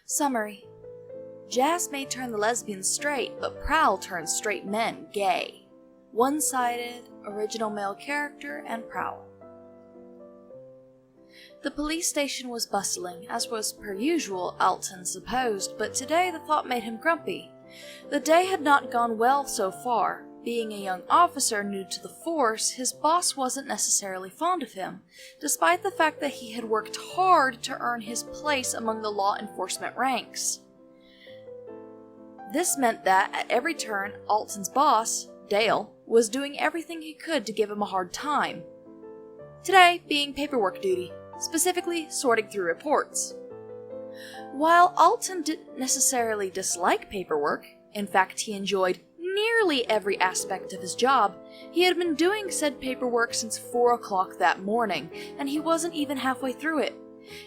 Summary. Jazz may turn the lesbians straight, but Prowl turns straight men gay. One-sided, original male character, and Prowl. The police station was bustling, as was per usual, Alton supposed, but today the thought made him grumpy. The day had not gone well so far. Being a young officer new to the force, his boss wasn't necessarily fond of him, despite the fact that he had worked hard to earn his place among the law enforcement ranks. This meant that, at every turn, Alton's boss, Dale, was doing everything he could to give him a hard time. Today being paperwork duty, specifically sorting through reports. While Alton didn't necessarily dislike paperwork, in fact he enjoyed nearly every aspect of his job, he had been doing said paperwork since 4 o'clock that morning, and he wasn't even halfway through it.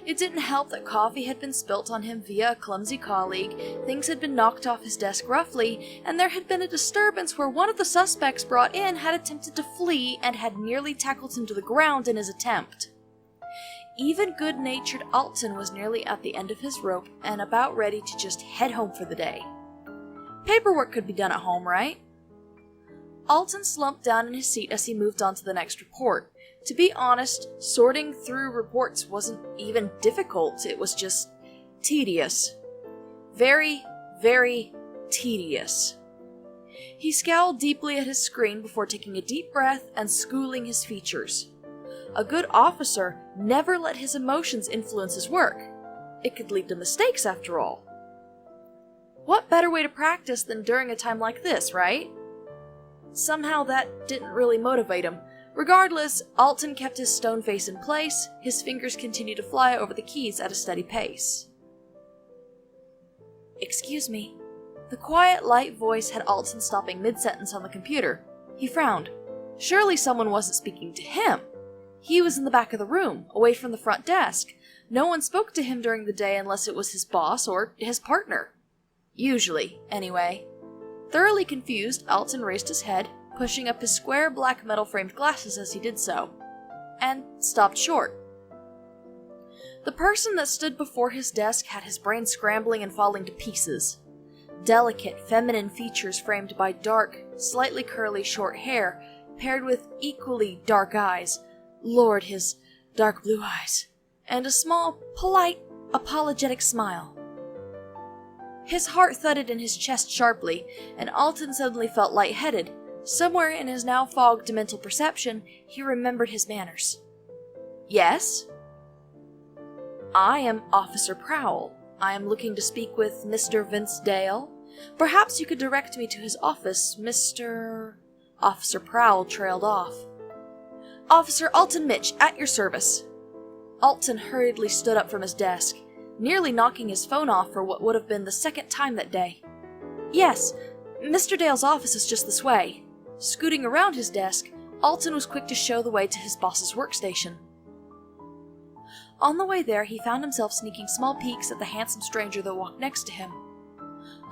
It didn't help that coffee had been spilt on him via a clumsy colleague, things had been knocked off his desk roughly, and there had been a disturbance where one of the suspects brought in had attempted to flee and had nearly tackled him to the ground in his attempt. Even good-natured Alton was nearly at the end of his rope and about ready to just head home for the day. Paperwork could be done at home, right? Alton slumped down in his seat as he moved on to the next report. To be honest, sorting through reports wasn't even difficult, it was just tedious. Very, very tedious. He scowled deeply at his screen before taking a deep breath and schooling his features. A good officer never let his emotions influence his work. It could lead to mistakes, after all. What better way to practice than during a time like this, right? Somehow that didn't really motivate him. Regardless, Alton kept his stone face in place, his fingers continued to fly over the keys at a steady pace. "Excuse me." The quiet, light voice had Alton stopping mid-sentence on the computer. He frowned. Surely someone wasn't speaking to him. He was in the back of the room, away from the front desk. No one spoke to him during the day unless it was his boss or his partner. Usually, anyway. Thoroughly confused, Alton raised his head, pushing up his square black metal-framed glasses as he did so, and stopped short. The person that stood before his desk had his brain scrambling and falling to pieces. Delicate, feminine features framed by dark, slightly curly short hair, paired with equally dark eyes. Lord, his dark blue eyes. And a small, polite, apologetic smile. His heart thudded in his chest sharply, and Alton suddenly felt lightheaded. Somewhere in his now fogged mental perception, he remembered his manners. "Yes?" "I am Officer Prowl. I am looking to speak with Mr. Vince Dale. Perhaps you could direct me to his office, Mr. Officer Prowl trailed off. "Officer Alton Mitch, at your service." Alton hurriedly stood up from his desk, nearly knocking his phone off for what would have been the second time that day. "Yes, Mr. Dale's office is just this way." Scooting around his desk, Alton was quick to show the way to his boss's workstation. On the way there, he found himself sneaking small peeks at the handsome stranger that walked next to him.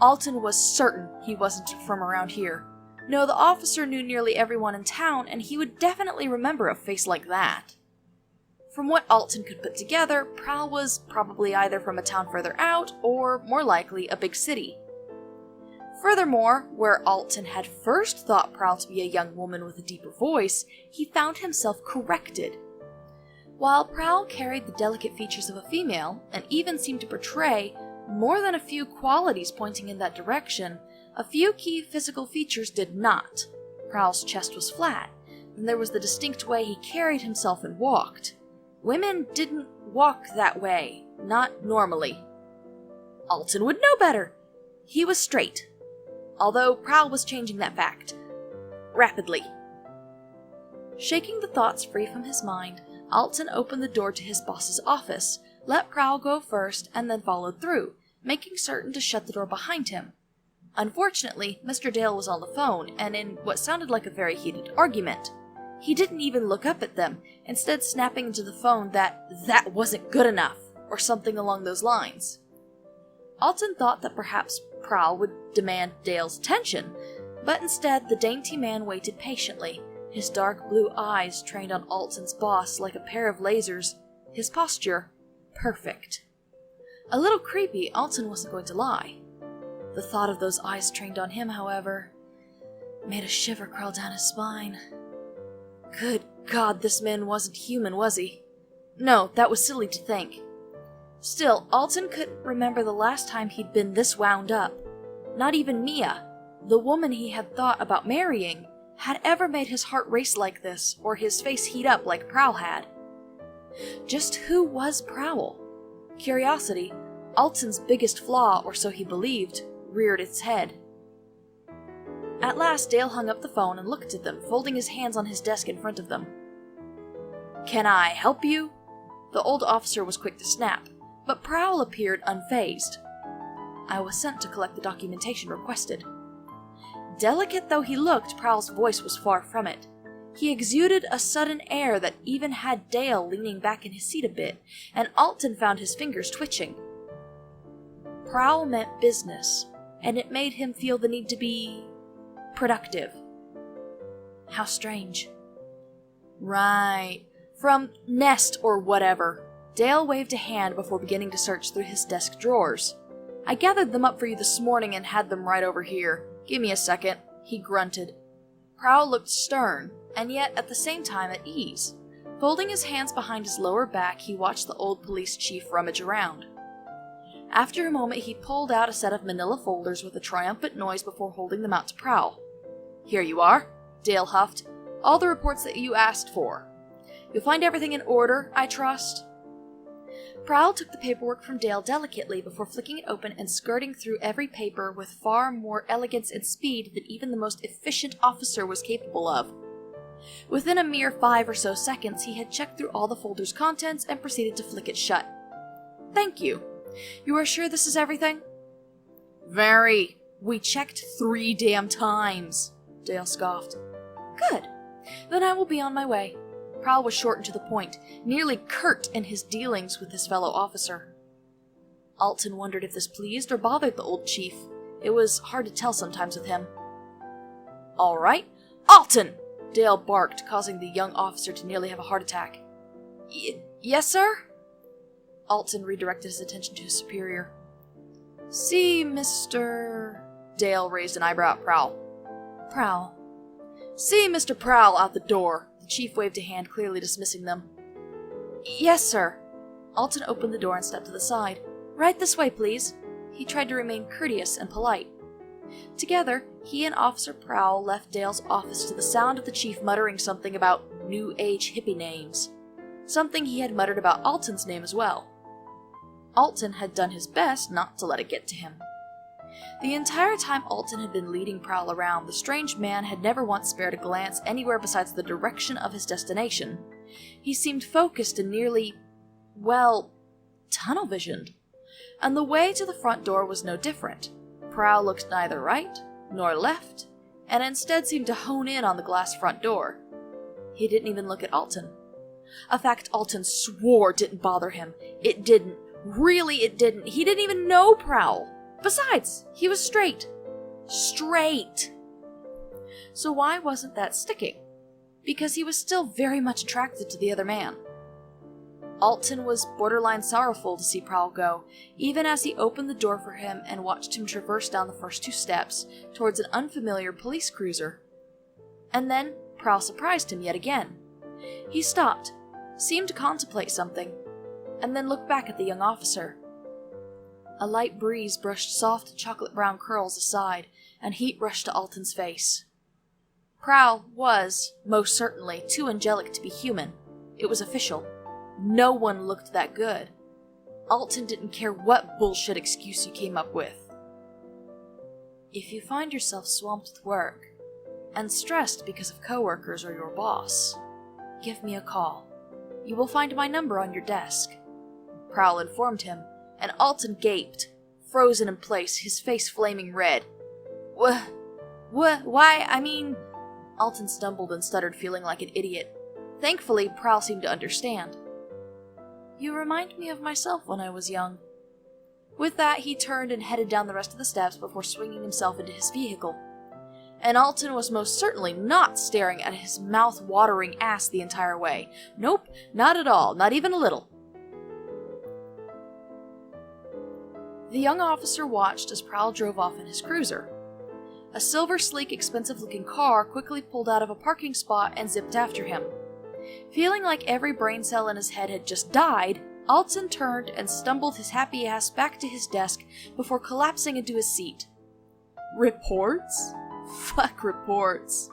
Alton was certain he wasn't from around here. No, the officer knew nearly everyone in town, and he would definitely remember a face like that. From what Alton could put together, Prowl was probably either from a town further out, or, more likely, a big city. Furthermore, where Alton had first thought Prowl to be a young woman with a deeper voice, he found himself corrected. While Prowl carried the delicate features of a female, and even seemed to portray more than a few qualities pointing in that direction, a few key physical features did not. Prowl's chest was flat, and there was the distinct way he carried himself and walked. Women didn't walk that way, not normally. Alton would know better. He was straight, although Prowl was changing that fact. Rapidly. Shaking the thoughts free from his mind, Alton opened the door to his boss's office, let Prowl go first, and then followed through, making certain to shut the door behind him. Unfortunately, Mr. Dale was on the phone, and in what sounded like a very heated argument. He didn't even look up at them, instead snapping into the phone that wasn't good enough, or something along those lines. Alton thought that perhaps Prowl would demand Dale's attention, but instead the dainty man waited patiently, his dark blue eyes trained on Alton's boss like a pair of lasers, his posture perfect. A little creepy, Alton wasn't going to lie. The thought of those eyes trained on him, however, made a shiver crawl down his spine. Good God, this man wasn't human, was he? No, that was silly to think. Still, Alton couldn't remember the last time he'd been this wound up. Not even Mia, the woman he had thought about marrying, had ever made his heart race like this, or his face heat up like Prowl had. Just who was Prowl? Curiosity, Alton's biggest flaw, or so he believed, reared its head. At last, Dale hung up the phone and looked at them, folding his hands on his desk in front of them. "Can I help you?" The old officer was quick to snap, but Prowl appeared unfazed. "I was sent to collect the documentation requested." Delicate though he looked, Prowl's voice was far from it. He exuded a sudden air that even had Dale leaning back in his seat a bit, and Alton found his fingers twitching. Prowl meant business, and it made him feel the need to be productive. How strange. Right. From Nest or whatever. Dale waved a hand before beginning to search through his desk drawers. "I gathered them up for you this morning and had them right over here. Give me a second," he grunted. Prowl looked stern, and yet at the same time at ease. Folding his hands behind his lower back, he watched the old police chief rummage around. After a moment, he pulled out a set of manila folders with a triumphant noise before holding them out to Prowl. "Here you are," Dale huffed. "All the reports that you asked for. You'll find everything in order, I trust?" Prowl took the paperwork from Dale delicately before flicking it open and skirting through every paper with far more elegance and speed than even the most efficient officer was capable of. Within a mere 5 or so seconds, he had checked through all the folder's contents and proceeded to flick it shut. "Thank you. You are sure this is everything?" "Very. We checked 3 damn times," Dale scoffed. "Good. Then I will be on my way." Prowl was short and to the point, nearly curt in his dealings with his fellow officer. Alton wondered if this pleased or bothered the old chief. It was hard to tell sometimes with him. "All right. Alton!" Dale barked, causing the young officer to nearly have a heart attack. Yes, sir?" Alton redirected his attention to his superior. "See, Mr..." Dale raised an eyebrow at Prowl. "Prowl." "See Mr. Prowl out the door." The chief waved a hand, clearly dismissing them. "Yes, sir." Alton opened the door and stepped to the side. "Right this way, please." He tried to remain courteous and polite. Together, he and Officer Prowl left Dale's office to the sound of the chief muttering something about New Age hippie names. Something he had muttered about Alton's name as well. Alton had done his best not to let it get to him. The entire time Alton had been leading Prowl around, the strange man had never once spared a glance anywhere besides the direction of his destination. He seemed focused and nearly, well, tunnel-visioned. And the way to the front door was no different. Prowl looked neither right nor left, and instead seemed to hone in on the glass front door. He didn't even look at Alton. A fact Alton swore didn't bother him. It didn't. Really, it didn't. He didn't even know Prowl. Besides, he was straight. Straight! So why wasn't that sticking? Because he was still very much attracted to the other man. Alton was borderline sorrowful to see Prowl go, even as he opened the door for him and watched him traverse down the first 2 steps towards an unfamiliar police cruiser. And then Prowl surprised him yet again. He stopped, seemed to contemplate something, and then looked back at the young officer. A light breeze brushed soft chocolate-brown curls aside, and heat rushed to Alton's face. Prowl was, most certainly, too angelic to be human. It was official. No one looked that good. Alton didn't care what bullshit excuse you came up with. If you find yourself swamped with work, and stressed because of coworkers or your boss, give me a call. You will find my number on your desk, Prowl informed him, and Alton gaped, frozen in place, his face flaming red. Why, I mean... Alton stumbled and stuttered, feeling like an idiot. Thankfully, Prowl seemed to understand. You remind me of myself when I was young. With that, he turned and headed down the rest of the steps before swinging himself into his vehicle. And Alton was most certainly not staring at his mouth-watering ass the entire way. Nope, not at all, not even a little. The young officer watched as Prowl drove off in his cruiser. A silver, sleek, expensive-looking car quickly pulled out of a parking spot and zipped after him. Feeling like every brain cell in his head had just died, Alton turned and stumbled his happy ass back to his desk before collapsing into his seat. Reports? Fuck reports.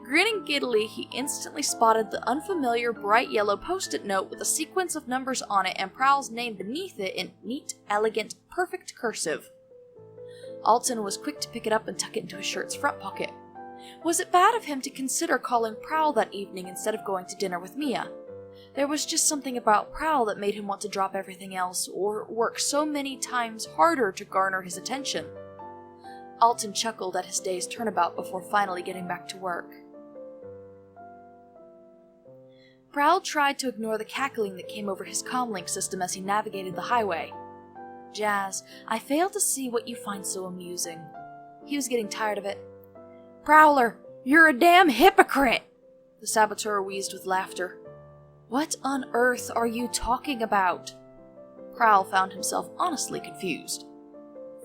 Grinning giddily, he instantly spotted the unfamiliar bright yellow post-it note with a sequence of numbers on it and Prowl's name beneath it in neat, elegant, perfect cursive. Alton was quick to pick it up and tuck it into his shirt's front pocket. Was it bad of him to consider calling Prowl that evening instead of going to dinner with Mia? There was just something about Prowl that made him want to drop everything else, or work so many times harder to garner his attention. Alton chuckled at his day's turnabout before finally getting back to work. Prowl tried to ignore the cackling that came over his comlink system as he navigated the highway. Jazz, I fail to see what you find so amusing. He was getting tired of it. Prowler, you're a damn hypocrite! The saboteur wheezed with laughter. What on earth are you talking about? Prowl found himself honestly confused.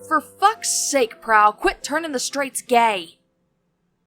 For fuck's sake, Prowl, quit turning the straights gay!